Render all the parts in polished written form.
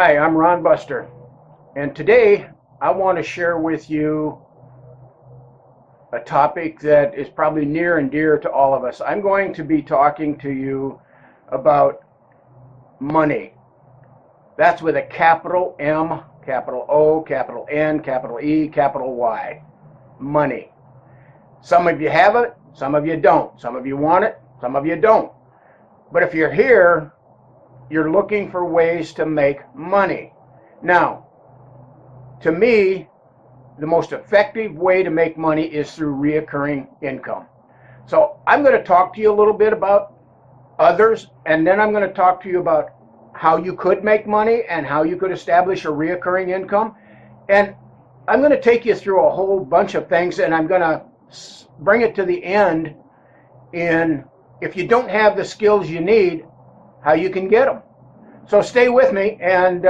Hi, I'm Ron Buster, and today I want to share with you a topic that is probably near and dear to all of us. I'm going to be talking to you about money. That's with a capital M, capital O, capital N, capital E, capital Y. Money. Some of you have it, some of you don't. Some of you want it, some of you don't. But if you're here, you're looking for ways to make money. Now, to me, the most effective way to make money is through reoccurring income. So I'm going to talk to you a little bit about others, and then I'm going to talk to you about how you could make money and how you could establish a reoccurring income. And I'm going to take you through a whole bunch of things, and I'm going to bring it to the end in, if you don't have the skills you need, how you can get them. So stay with me, and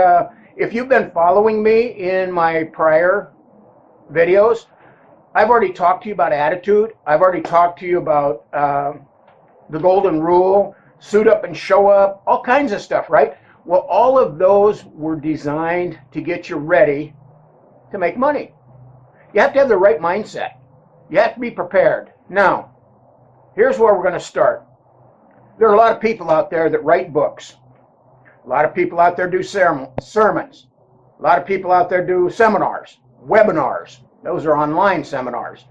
if you've been following me in my prior videos, I've already talked to you about attitude. I've already talked to you about the golden rule, suit up and show up, all kinds of stuff, right? Well, all of those were designed to get you ready to make money. You have to have the right mindset. You have to be prepared. Now, here's where we're going to start. There are a lot of people out there that write books. A lot of people out there do sermons. A lot of people out there do seminars, webinars. Those are online seminars.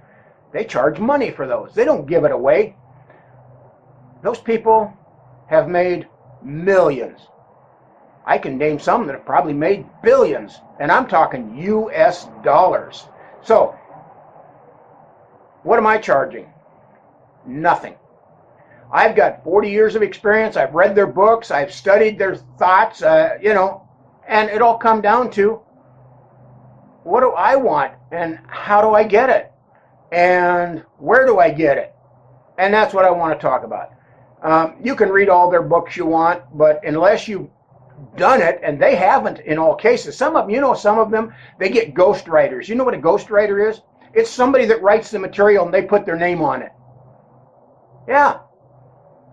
They charge money for those. They don't give it away. Those people have made millions. I can name some that have probably made billions, and I'm talking US dollars. So, what am I charging? Nothing. I've got 40 years of experience. I've read their books. I've studied their thoughts, and it all comes down to, what do I want and how do I get it? And where do I get it? And that's what I want to talk about. You can read all their books you want, but unless you've done it, and they haven't in all cases, some of them, they get ghostwriters. You know what a ghostwriter is? It's somebody that writes the material and they put their name on it. Yeah.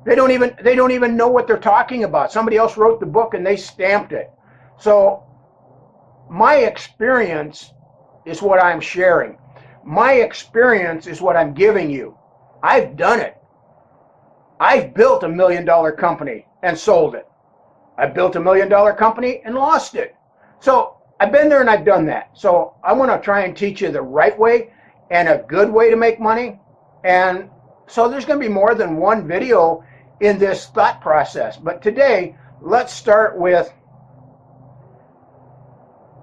They don't even know what they're talking about. Somebody else wrote the book and they stamped it. So my experience is what I'm sharing. My experience is what I'm giving you. I've done it. I've built $1 million company and sold it. I built $1 million company and lost it. So I've been there and I've done that. So I want to try and teach you the right way and a good way to make money. And so there's going to be more than one video in this thought process. But today, let's start with,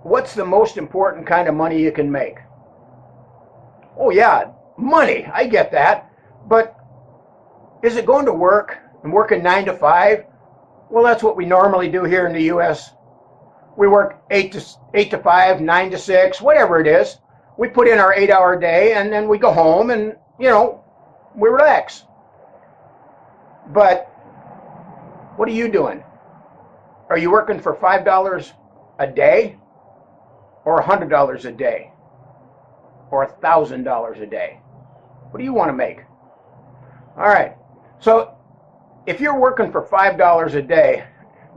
what's the most important kind of money you can make? Oh yeah, money, I get that. But is it going to work and working 9 to 5? Well, that's what we normally do here in the U.S. We work 8 to 5, 9 to 6, whatever it is. We put in our 8-hour day and then we go home and, we relax. But what are you doing? Are you working for $5 a day or $100 a day or $1,000 a day? What do you want to make? All right. So if you're working for $5 a day,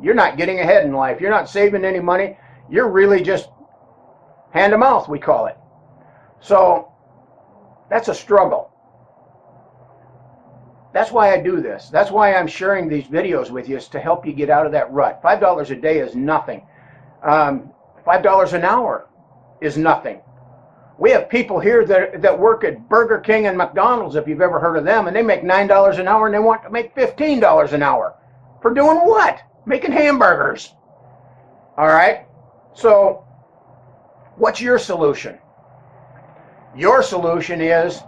you're not getting ahead in life. You're not saving any money. You're really just hand to mouth, we call it. So that's a struggle. That's why I do this. That's why I'm sharing these videos with you, is to help you get out of that rut. $5 a day is nothing. $5 an hour is nothing. We have people here that work at Burger King and McDonald's, if you've ever heard of them, and they make $9 an hour and they want to make $15 an hour. For doing what? Making hamburgers. All right? So, what's your solution? Your solution is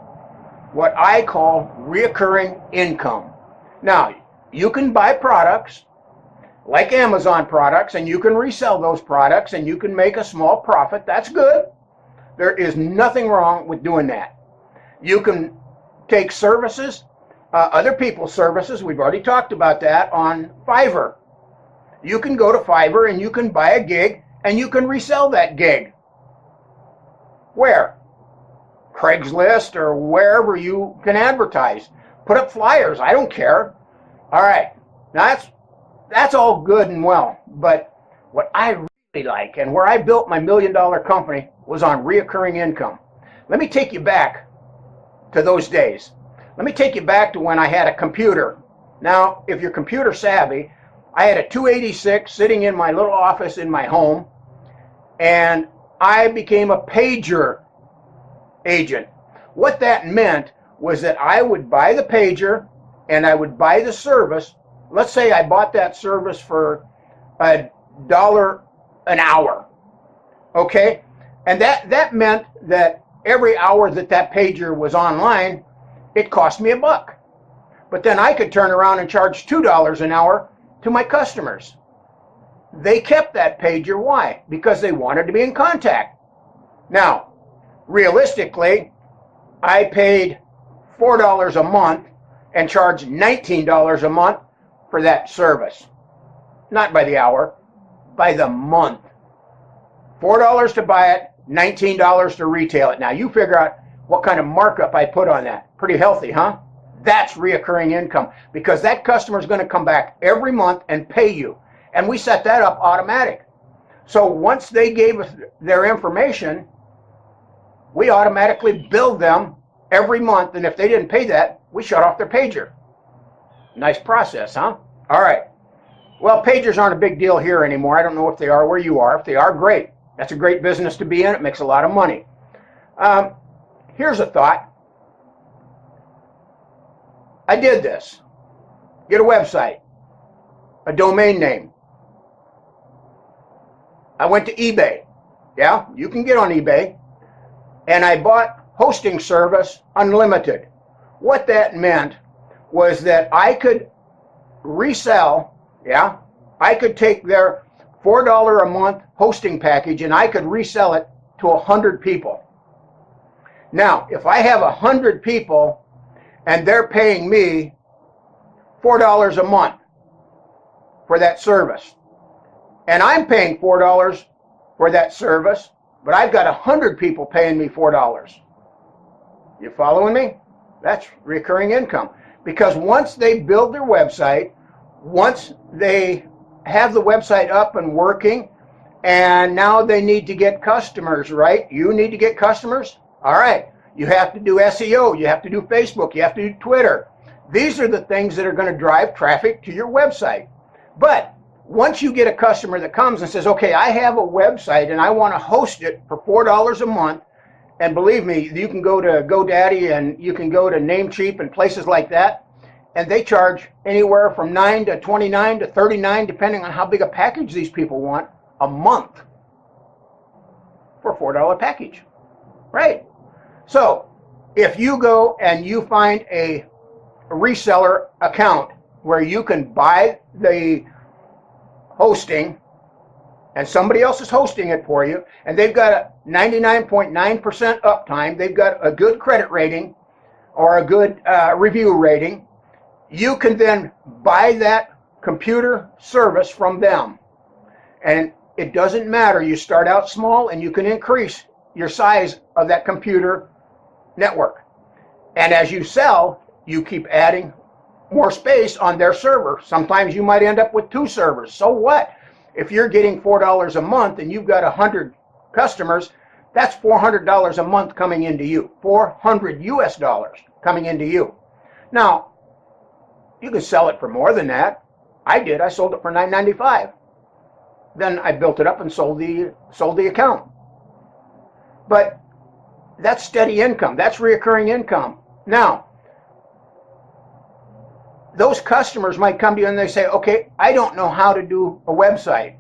what I call reoccurring income. Now, you can buy products like Amazon products, and you can resell those products, and you can make a small profit. That's good. There is nothing wrong with doing that. You can take services, other people's services. We've already talked about that on Fiverr. You can go to Fiverr and you can buy a gig and you can resell that gig. Where? Craigslist or wherever you can advertise. Put up flyers. I don't care. All right. Now that's all good and well, but what I really like. And where I built my $1 million company was on reoccurring income. Let me take you back to those days. Let me take you back to when I had a computer. Now, if you're computer savvy, I had a 286 sitting in my little office in my home, and I became a pager agent. What that meant was that I would buy the pager and I would buy the service. Let's say I bought that service for $1 an hour, okay? And that meant that every hour that pager was online, it cost me $1. But then I could turn around and charge $2 an hour to my customers. They kept that pager. Why? Because they wanted to be in contact. Now, realistically, I paid $4 a month and charged $19 a month for that service. Not by the hour, by the month. $4 to buy it, $19 to retail it. Now you figure out what kind of markup I put on that. Pretty healthy, huh? That's reoccurring income, because that customer is going to come back every month and pay you. And we set that up automatic. So once they gave us their information, we automatically billed them every month. And if they didn't pay that, we shut off their pager. Nice process, huh? All right. Well, pagers aren't a big deal here anymore. I don't know if they are where you are. If they are, great. That's a great business to be in. It makes a lot of money. Here's a thought. I did this. Get a website, a domain name. I went to eBay. Yeah, you can get on eBay. And I bought hosting service unlimited. What that meant was that I could resell, yeah, I could take their $4 a month hosting package and I could resell it to 100 people. Now, if I have 100 people and they're paying me $4 a month for that service, and I'm paying $4 for that service, but I've got 100 people paying me $4. You following me? That's recurring income. Because once they build their website, once they have the website up and working, and now they need to get customers, right? You need to get customers? All right. You have to do SEO. You have to do Facebook. You have to do Twitter. These are the things that are going to drive traffic to your website. But once you get a customer that comes and says, okay, I have a website and I want to host it for $4 a month, and believe me, you can go to GoDaddy and you can go to Namecheap and places like that, and they charge anywhere from $9 to $29 to $39, depending on how big a package these people want, a month for a $4 package, right? So if you go and you find a reseller account where you can buy the hosting and somebody else is hosting it for you, and they've got a 99.9% uptime, they've got a good credit rating or a good review rating, you can then buy that computer service from them. And it doesn't matter. You start out small and you can increase your size of that computer network. And as you sell, you keep adding more space on their server. Sometimes you might end up with 2 servers. So what? If you're getting $4 a month and you've got 100 customers, that's $400 a month coming into you. 400 US dollars coming into you. Now, you can sell it for more than that. I did. I sold it for $9.95. Then I built it up and sold the account. But that's steady income. That's recurring income. Now, those customers might come to you and they say, okay, I don't know how to do a website.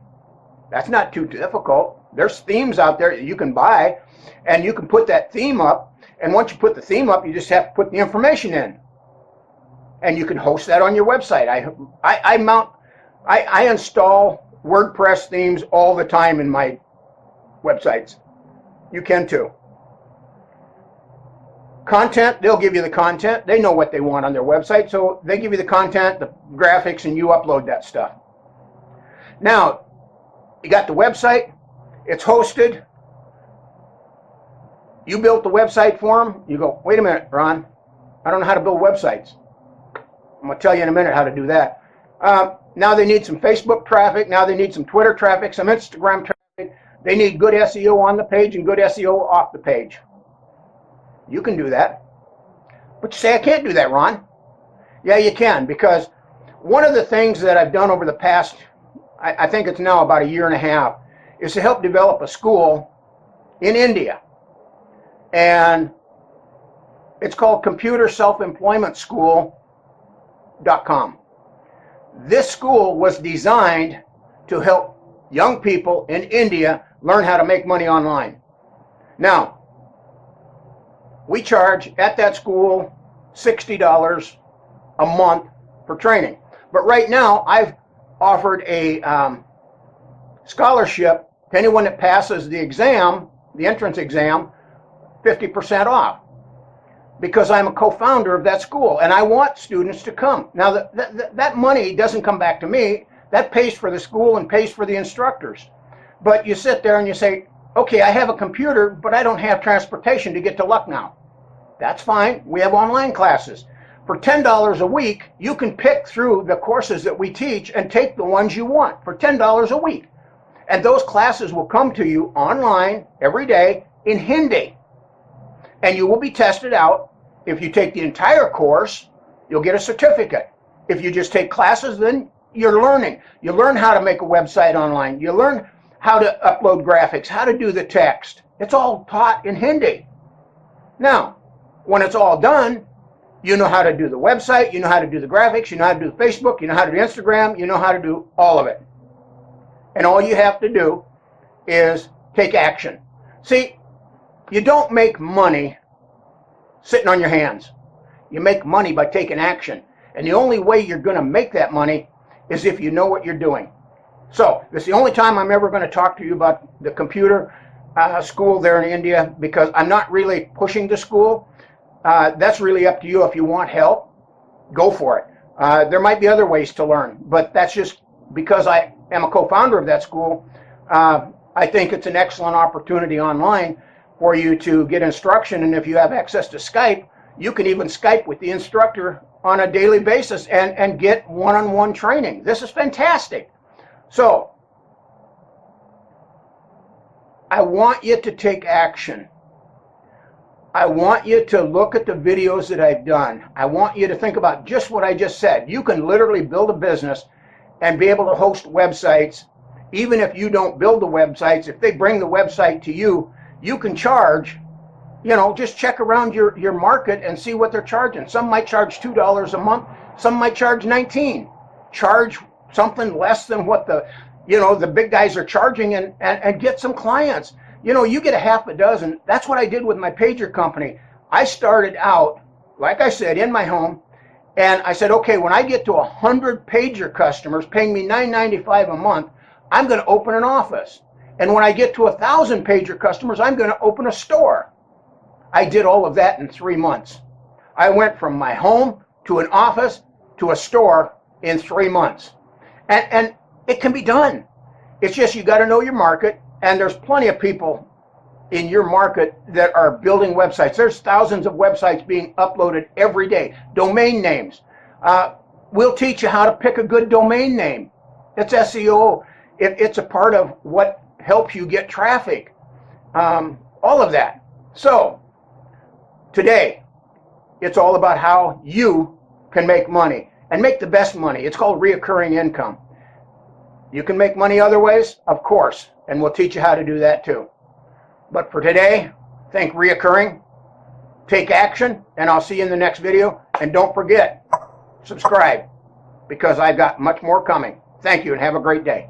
That's not too difficult. There's themes out there that you can buy, and you can put that theme up. And once you put the theme up, you just have to put the information in. And you can host that on your website. I install WordPress themes all the time in my websites. You can too. Content, they'll give you the content. They know what they want on their website, so they give you the content, the graphics, and you upload that stuff. Now, you got the website. It's hosted. You built the website for them. You go, wait a minute, Ron. I don't know how to build websites. I'm going to tell you in a minute how to do that. Now they need some Facebook traffic. Now they need some Twitter traffic, some Instagram traffic. They need good SEO on the page and good SEO off the page. You can do that. But you say, I can't do that, Ron. Yeah, you can, because one of the things that I've done over the past, I think it's now about a year and a half, is to help develop a school in India. And it's called computerselfemploymentschool.com. This school was designed to help young people in India learn how to make money online. Now, we charge at that school $60 a month for training. But right now, I've offered a scholarship to anyone that passes the exam, the entrance exam, 50% off, because I'm a co-founder of that school, and I want students to come. Now, that money doesn't come back to me. That pays for the school and pays for the instructors. But you sit there and you say, okay, I have a computer, but I don't have transportation to get to Lucknow. That's fine. We have online classes. For $10 a week, you can pick through the courses that we teach and take the ones you want for $10 a week. And those classes will come to you online every day in Hindi. And you will be tested out. If you take the entire course, you'll get a certificate. If you just take classes, then you're learning. You learn how to make a website online. You learn how to upload graphics, how to do the text. It's all taught in Hindi. Now, when it's all done, you know how to do the website, you know how to do the graphics, you know how to do the Facebook, you know how to do Instagram, you know how to do all of it. And all you have to do is take action. See, you don't make money sitting on your hands. You make money by taking action. And the only way you're going to make that money is if you know what you're doing. So, this is the only time I'm ever going to talk to you about the computer school there in India, because I'm not really pushing the school. That's really up to you. If you want help, go for it. There might be other ways to learn, but that's just because I am a co-founder of that school. I think it's an excellent opportunity online for you to get instruction, and if you have access to Skype, you can even Skype with the instructor on a daily basis and get one-on-one training. This is fantastic. So, I want you to take action. I want you to look at the videos that I've done. I want you to think about just what I just said. You can literally build a business and be able to host websites. Even if you don't build the websites, if they bring the website to you, you can charge, just check around your market and see what they're charging. Some might charge $2 a month. Some might charge $19. Charge something less than what the big guys are charging and get some clients. You get a half a dozen. That's what I did with my pager company. I started out, like I said, in my home, and I said, okay, when I get to 100 pager customers paying me $9.95 a month, I'm going to open an office. And when I get to 1,000 pager customers, I'm going to open a store. I did all of that in 3 months. I went from my home to an office to a store in 3 months. And it can be done. It's just you got to know your market, and there's plenty of people in your market that are building websites. There's thousands of websites being uploaded every day. Domain names. We'll teach you how to pick a good domain name. It's SEO. It's a part of what helps you get traffic. All of that. So, today, it's all about how you can make money and make the best money. It's called reoccurring income. You can make money other ways, of course, and we'll teach you how to do that too. But for today, think reoccurring, take action, and I'll see you in the next video. And don't forget, subscribe, because I've got much more coming. Thank you, and have a great day.